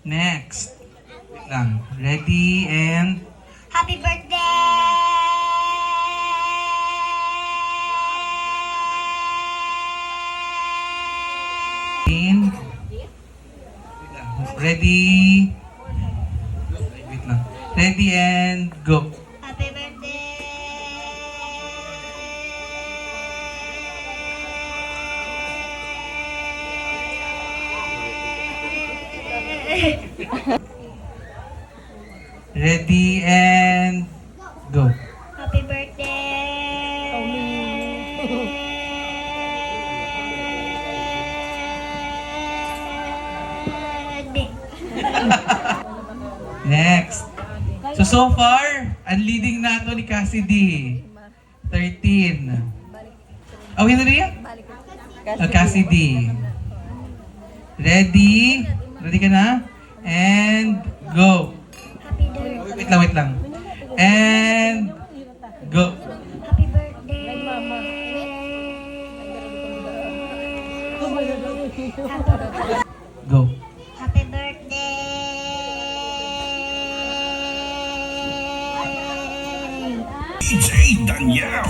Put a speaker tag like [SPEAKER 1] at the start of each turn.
[SPEAKER 1] Next. Wait lang. Ready and...
[SPEAKER 2] Happy birthday!
[SPEAKER 1] In... Wait lang. Ready... Wait lang. Ready and go.
[SPEAKER 2] Happy birthday!
[SPEAKER 1] Ready and go.
[SPEAKER 2] Happy birthday!
[SPEAKER 1] Next. So far, ang leading nato ni Cassidy. 13. Oh, yun na rin? Cassidy. Ready? Ready ka na? And go.
[SPEAKER 2] Happy birthday!
[SPEAKER 1] Wait lang. And go.
[SPEAKER 2] Happy birthday!
[SPEAKER 1] Go.
[SPEAKER 2] Happy birthday!
[SPEAKER 3] DJ Daniel.